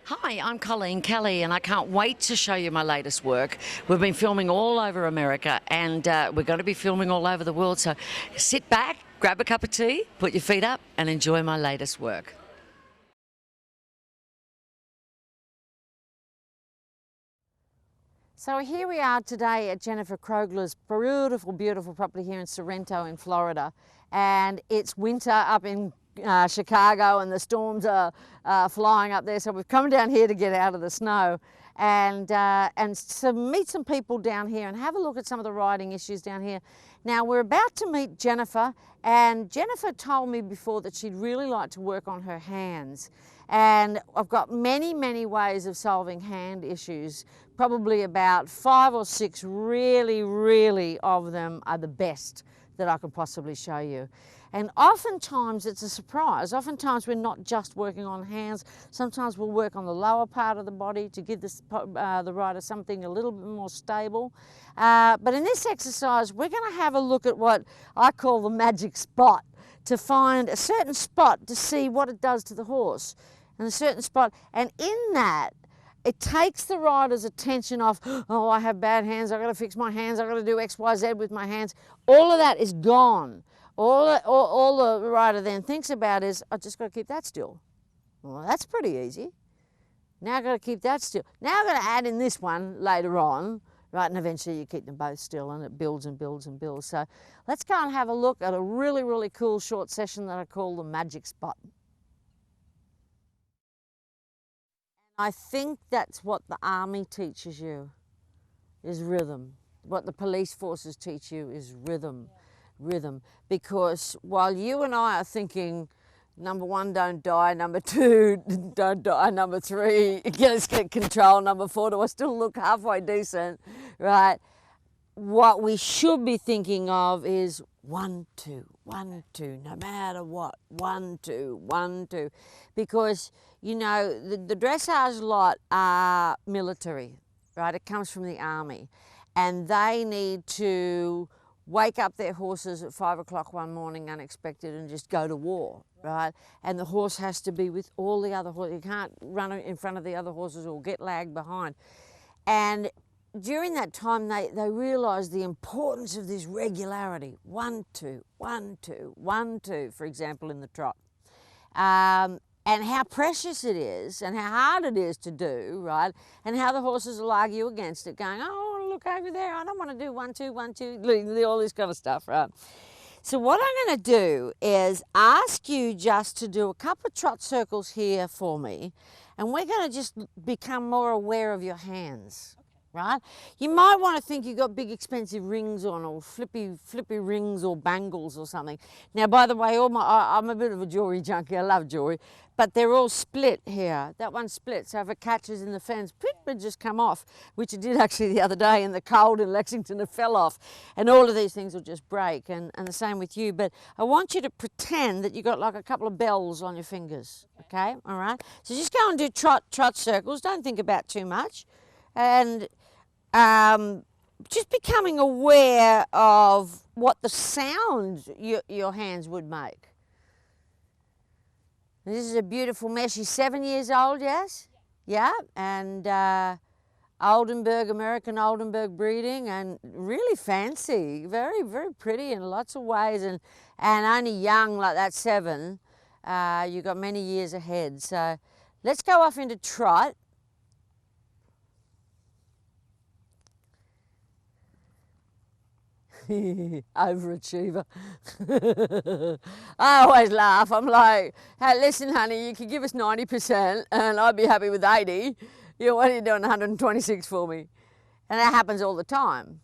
Hi, I'm Colleen Kelly and I can't wait to show you my latest work. We've been filming all over America and we're going to be filming all over the world, so sit back, grab a cup of tea, put your feet up and enjoy my latest work. So here we are today at Jennifer Krogler's beautiful property here in Sorrento in Florida, and it's winter up in Chicago and the storms are flying up there, so we've come down here to get out of the snow and to meet some people down here and have a look at some of the riding issues down here. Now we're about to meet Jennifer, and Jennifer told me before that she'd really like to work on her hands, and I've got many ways of solving hand issues. Probably about 5 or 6 really of them are the best that I could possibly show you. And oftentimes it's a surprise. Oftentimes we're not just working on hands. Sometimes we'll work on the lower part of the body to give the rider something a little bit more stable. But in this exercise, we're going to have a look at what I call the magic spot, to find a certain spot to see what it does to the horse, and a certain spot. And in that, it takes the rider's attention off, oh, I have bad hands, I've got to fix my hands, I've got to do X, Y, Z with my hands. All of that is gone. All the rider then thinks about is, I just got to keep that still. Well, that's pretty easy. Now I've got to keep that still. Now I've got to add in this one later on, right? And eventually you keep them both still and it builds and builds and builds. So let's go and have a look at a really cool short session that I call the magic spot. I think that's what the army teaches you, is rhythm. What the police forces teach you is rhythm. Rhythm. Because while you and I are thinking, number 1, don't die, number 2, don't die, number 3, let's get control, number 4, do I still look halfway decent, right? What we should be thinking of is 1, 2, 1, 2, no matter what, 1, 2, 1, 2. Because, you know, the dressage lot are military, right? It comes from the army. And they need to wake up their horses at 5 o'clock one morning unexpected and just go to war, right? And the horse has to be with all the other horses. You can't run in front of the other horses or get lagged behind. And during that time, they realise the importance of this regularity. 1, 2, 1, 2, 1, 2, for example, in the trot. And how precious it is and how hard it is to do, right? And how the horses will argue against it, going, oh, look over there, I don't want to do 1, 2, 1, 2, all this kind of stuff, right? So what I'm going to do is ask you just to do a couple of trot circles here for me, and we're going to just become more aware of your hands. Right? You might want to think you've got big expensive rings on, or flippy rings or bangles or something. Now, by the way, I'm a bit of a jewelry junkie. I love jewelry, but they're all split here. That one's split, so if it catches in the fence, it just come off, which it did actually the other day in the cold in Lexington. It fell off, and all of these things will just break, and the same with you. But I want you to pretend that you got like a couple of bells on your fingers, okay? All right? So just go and do trot circles. Don't think about too much. And just becoming aware of what the sounds your hands would make. This is a beautiful mare. She's 7 years old, yes? Yeah, and Oldenburg, American Oldenburg breeding, and really fancy, very pretty in lots of ways, and only young like that, 7. You've got many years ahead. So let's go off into trot. Overachiever. I always laugh. I'm like, hey, listen, honey, you could give us 90% and I'd be happy with 80. You know, what are you doing 126 for me? And that happens all the time.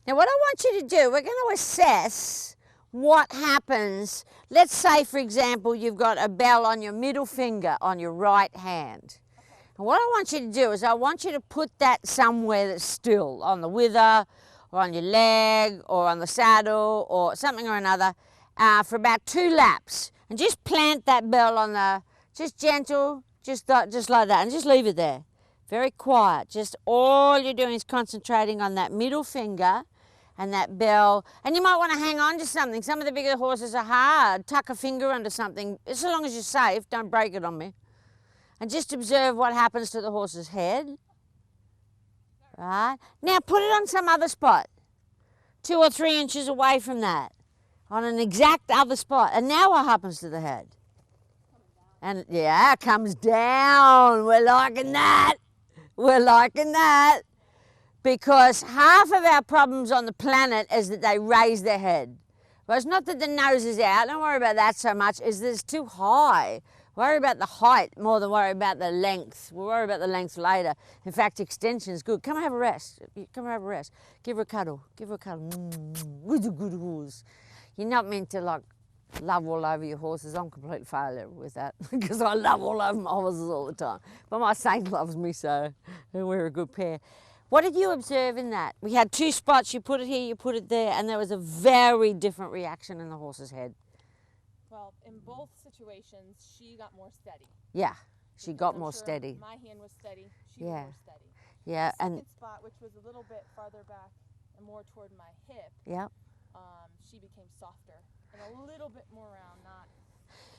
Now, what I want you to do, we're going to assess what happens. Let's say, for example, you've got a bell on your middle finger on your right hand. And what I want you to do is I want you to put that somewhere that's still, on the wither, or on your leg, or on the saddle, or something or another, for about 2 laps. And just plant that bell on the, just gentle, just like that, and just leave it there. Very quiet. Just all you're doing is concentrating on that middle finger and that bell. And you might want to hang on to something. Some of the bigger horses are hard. Tuck a finger under something. So long as you're safe, don't break it on me. And just observe what happens to the horse's head. Right? Now put it on some other spot, 2 or 3 inches away from that, on an exact other spot. And now what happens to the head? And yeah, it comes down. We're liking that. We're liking that. Because half of our problems on the planet is that they raise their head. Well, it's not that the nose is out, don't worry about that so much, is that it's too high. Worry about the height more than worry about the length. We'll worry about the length later. In fact, extension is good. Come and have a rest. Come and have a rest. Give her a cuddle. Give her a cuddle. With a good horse. You're not meant to like love all over your horses. I'm complete failure with that because I love all over my horses all the time. But my saint loves me, so we're a good pair. What did you observe in that? We had 2 spots, you put it here, you put it there, and there was a very different reaction in the horse's head. Well, in both situations, she got more steady. Yeah, she got more steady. My hand was steady, she was more steady. Yeah, the second spot, which was a little bit farther back and more toward my hip, she became softer and a little bit more round, not...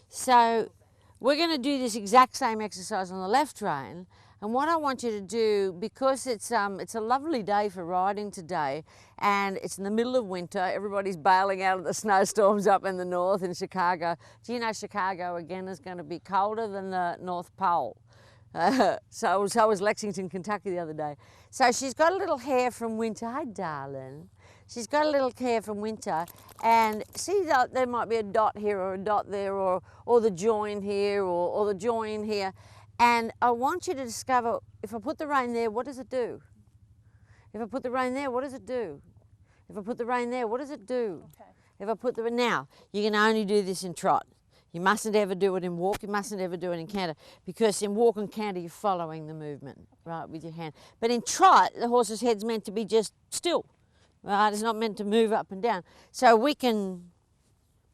So, we're going to do this exact same exercise on the left rein. And what I want you to do, because it's a lovely day for riding today, and it's in the middle of winter, everybody's bailing out of the snowstorms up in the north in Chicago. Do you know Chicago again is going to be colder than the North Pole? So was Lexington, Kentucky the other day. So she's got a little hair from winter. Hi, darling. She's got a little hair from winter, and see that there might be a dot here or a dot there, or the join here or the join here. And I want you to discover, if I put the rein there, what does it do? If I put the rein there, what does it do? If I put the rein there, what does it do? Okay. If I put the, now, you can only do this in trot. You mustn't ever do it in walk, you mustn't ever do it in canter, because in walk and canter you're following the movement, right, with your hand. But in trot, the horse's head's meant to be just still, right? It's not meant to move up and down. So we can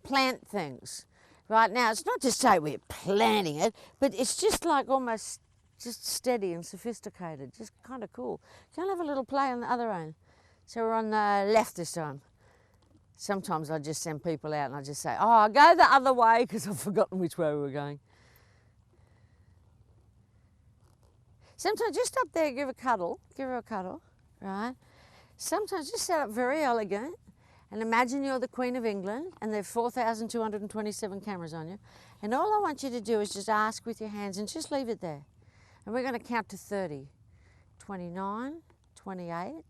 plant things. Right now, it's not to say we're planning it, but it's just like almost just steady and sophisticated, just kind of cool. Can I have a little play on the other end? So we're on the left this time. Sometimes I just send people out and I just say, oh, I'll go the other way because I've forgotten which way we were going. Sometimes just up there, give her a cuddle, right? Sometimes just set up very elegant. And imagine you're the Queen of England and there are 4,227 cameras on you. And all I want you to do is just ask with your hands and just leave it there. And we're going to count to 30. 29, 28,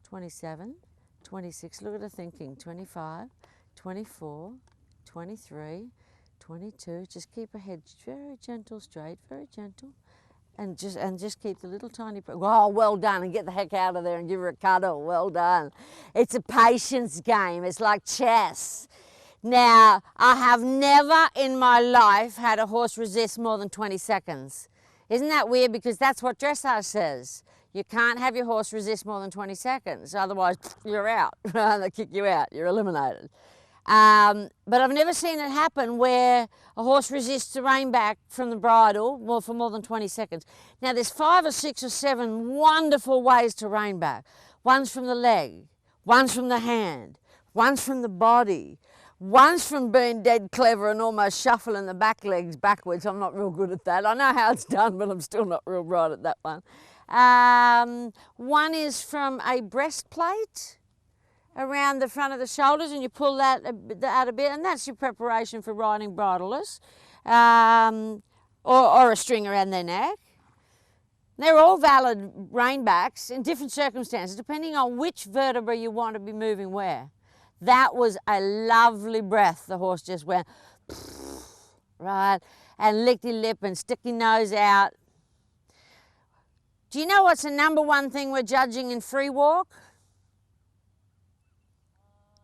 27, 26. Look at her thinking. 25, 24, 23, 22. Just keep her head very gentle, straight, very gentle. And just keep the little tiny, oh, well done, and get the heck out of there and give her a cuddle, well done. It's a patience game, it's like chess. Now, I have never in my life had a horse resist more than 20 seconds. Isn't that weird? Because that's what dressage says. You can't have your horse resist more than 20 seconds, otherwise you're out, they kick you out, you're eliminated. But I've never seen it happen where a horse resists the rein back from the bridle for more than 20 seconds. Now there's 5 or 6 or 7 wonderful ways to rein back. One's from the leg, one's from the hand, one's from the body, one's from being dead clever and almost shuffling the back legs backwards. I'm not real good at that. I know how it's done, but I'm still not real right at that one. One is from a breastplate around the front of the shoulders, and you pull that out a bit, and that's your preparation for riding bridleless, or a string around their neck. They're all valid rein backs in different circumstances, depending on which vertebra you want to be moving where. That was a lovely breath the horse just went, right, and licked his lip and stick his nose out. Do you know what's the #1 thing we're judging in free walk?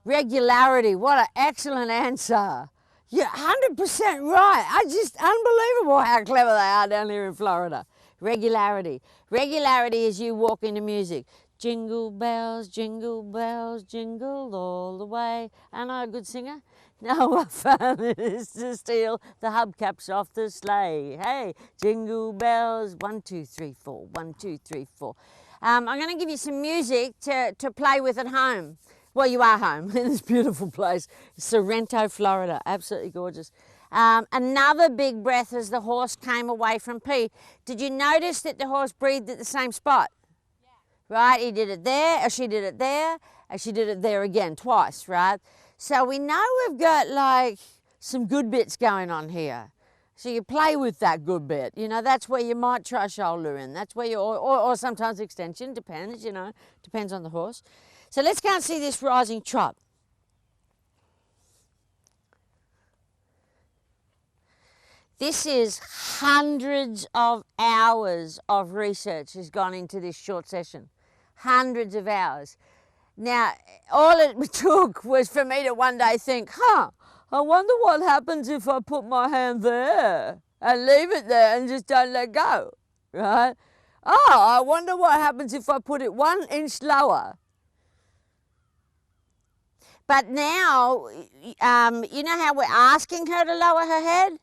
Regularity. What an excellent answer. You're 100% right. Unbelievable how clever they are down here in Florida. Regularity. Regularity is you walk into music. Jingle bells, jingle all the way. Am I a good singer? No, what fun it is to steal the hubcaps off the sleigh. Hey, jingle bells, 1, 2, 3, 4, 1, 2, 3, 4. I'm going to give you some music to play with at home. Well, you are home in this beautiful place, Sorrento, Florida. Absolutely gorgeous. Another big breath as the horse came away from pee. Did you notice that the horse breathed at the same spot? Yeah. Right, he did it there, or she did it there, and she did it there again, twice, right? So we know we've got like some good bits going on here. So you play with that good bit. You know, that's where you might try shoulder in. That's where you, or sometimes extension, depends, you know, depends on the horse. So let's go and see this rising trot. This is hundreds of hours of research has gone into this short session. Hundreds of hours. Now, all it took was for me to one day think, I wonder what happens if I put my hand there and leave it there and just don't let go, right? Oh, I wonder what happens if I put it 1 inch lower. But now, you know how we're asking her to lower her head?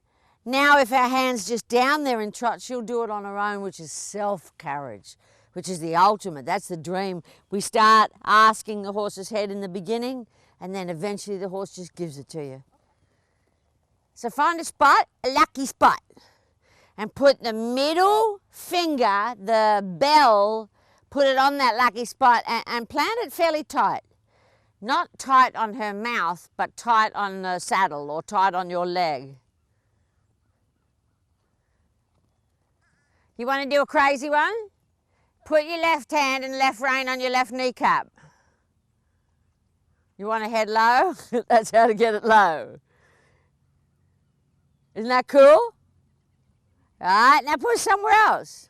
Now if our hand's just down there in trot, she'll do it on her own, which is self-carriage, which is the ultimate. That's the dream. We start asking the horse's head in the beginning, and then eventually the horse just gives it to you. So find a spot, a lucky spot, and put the middle finger, the bell, put it on that lucky spot and plant it fairly tight. Not tight on her mouth, but tight on the saddle or tight on your leg. You want to do a crazy one? Put your left hand and left rein on your left kneecap. You want to head low? That's how to get it low. Isn't that cool? All right, now put it somewhere else.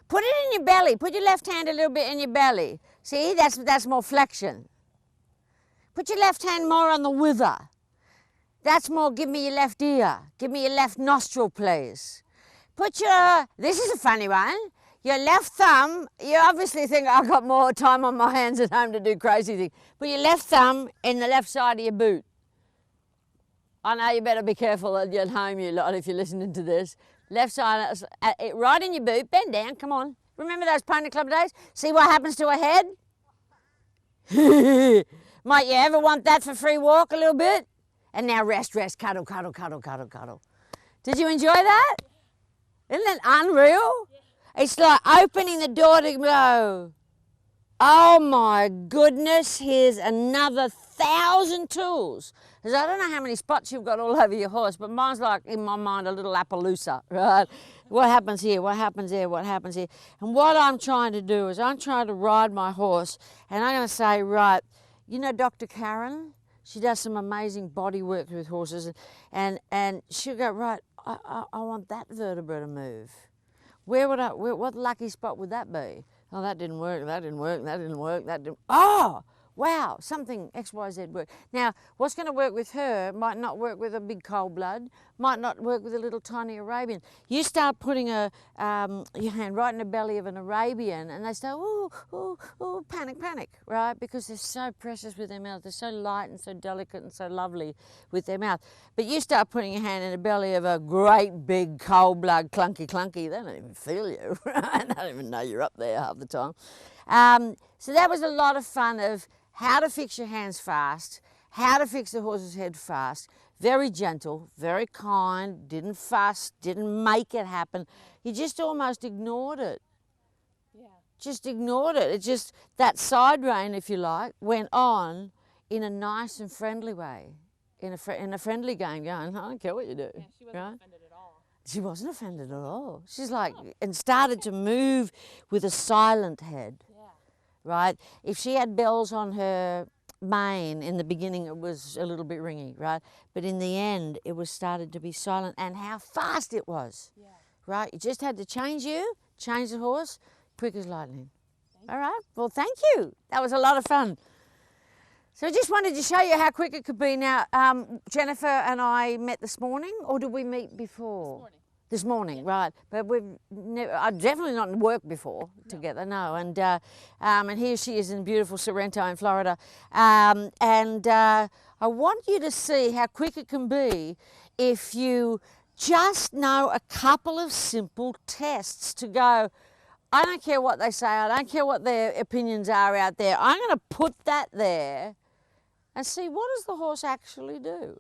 Put it in your belly. Put your left hand a little bit in your belly. See, that's more flexion. Put your left hand more on the wither. That's more, give me your left ear. Give me your left nostril, please. Put your, this is a funny one, your left thumb, you obviously think I've got more time on my hands at home to do crazy things. Put your left thumb in the left side of your boot. I know you better be careful at home, you lot, if you're listening to this. Left side, right in your boot, bend down, come on. Remember those Pony Club days? See what happens to a head? Might you ever want that for free walk a little bit? And now rest, rest, cuddle, cuddle, cuddle, cuddle, cuddle. Did you enjoy that? Isn't that unreal? Yeah. It's like opening the door to go, oh my goodness, here's another 1,000 tools. Because I don't know how many spots you've got all over your horse, but mine's like, in my mind, a little Appaloosa, right? What happens here, what happens there, what happens here? And what I'm trying to do is I'm trying to ride my horse, and I'm going to say, right, you know Dr. Karen? She does some amazing body work with horses, and she'll go, right, I want that vertebra to move. What lucky spot would that be? Oh, that didn't work, that didn't work, that didn't work, that didn't, oh, wow, something XYZ worked. Now, what's going to work with her might not work with a big cold blood, might not work with a little tiny Arabian. You start putting your hand right in the belly of an Arabian and they start, ooh, ooh, ooh, panic, panic, right? Because they're so precious with their mouth. They're so light and so delicate and so lovely with their mouth. But you start putting your hand in the belly of a great big cold blood, clunky, clunky, they don't even feel you, right? They don't even know you're up there half the time. So that was a lot of fun of how to fix your hands fast, how to fix the horse's head fast, very gentle, very kind, didn't fuss, didn't make it happen. You just almost ignored it. Yeah. Just ignored it. It just, that side rein, if you like, went on in a nice and friendly way, in a friendly game, going, I don't care what you do. Yeah, she wasn't offended at all. She wasn't offended at all. She's like, and started to move with a silent head. Right? If she had bells on her mane in the beginning, it was a little bit ringy, right? But in the end, it was started to be silent, and how fast it was, right? You just had to change the horse, quick as lightning. All right, well, thank you. That was a lot of fun. So I just wanted to show you how quick it could be. Now, Jennifer and I met this morning, or did we meet before? This morning, right? But I've definitely not worked before together, no. And here she is in beautiful Sorrento in Florida. I want you to see how quick it can be if you just know a couple of simple tests to go, I don't care what they say, I don't care what their opinions are out there, I'm going to put that there and see what does the horse actually do.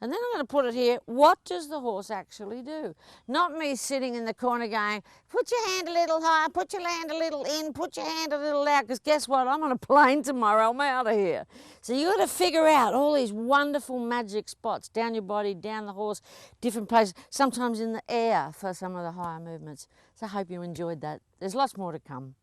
And then I'm going to put it here. What does the horse actually do? Not me sitting in the corner going, put your hand a little higher, put your hand a little in, put your hand a little out, because guess what? I'm on a plane tomorrow. I'm out of here. So you got to figure out all these wonderful magic spots down your body, down the horse, different places, sometimes in the air for some of the higher movements. So I hope you enjoyed that. There's lots more to come.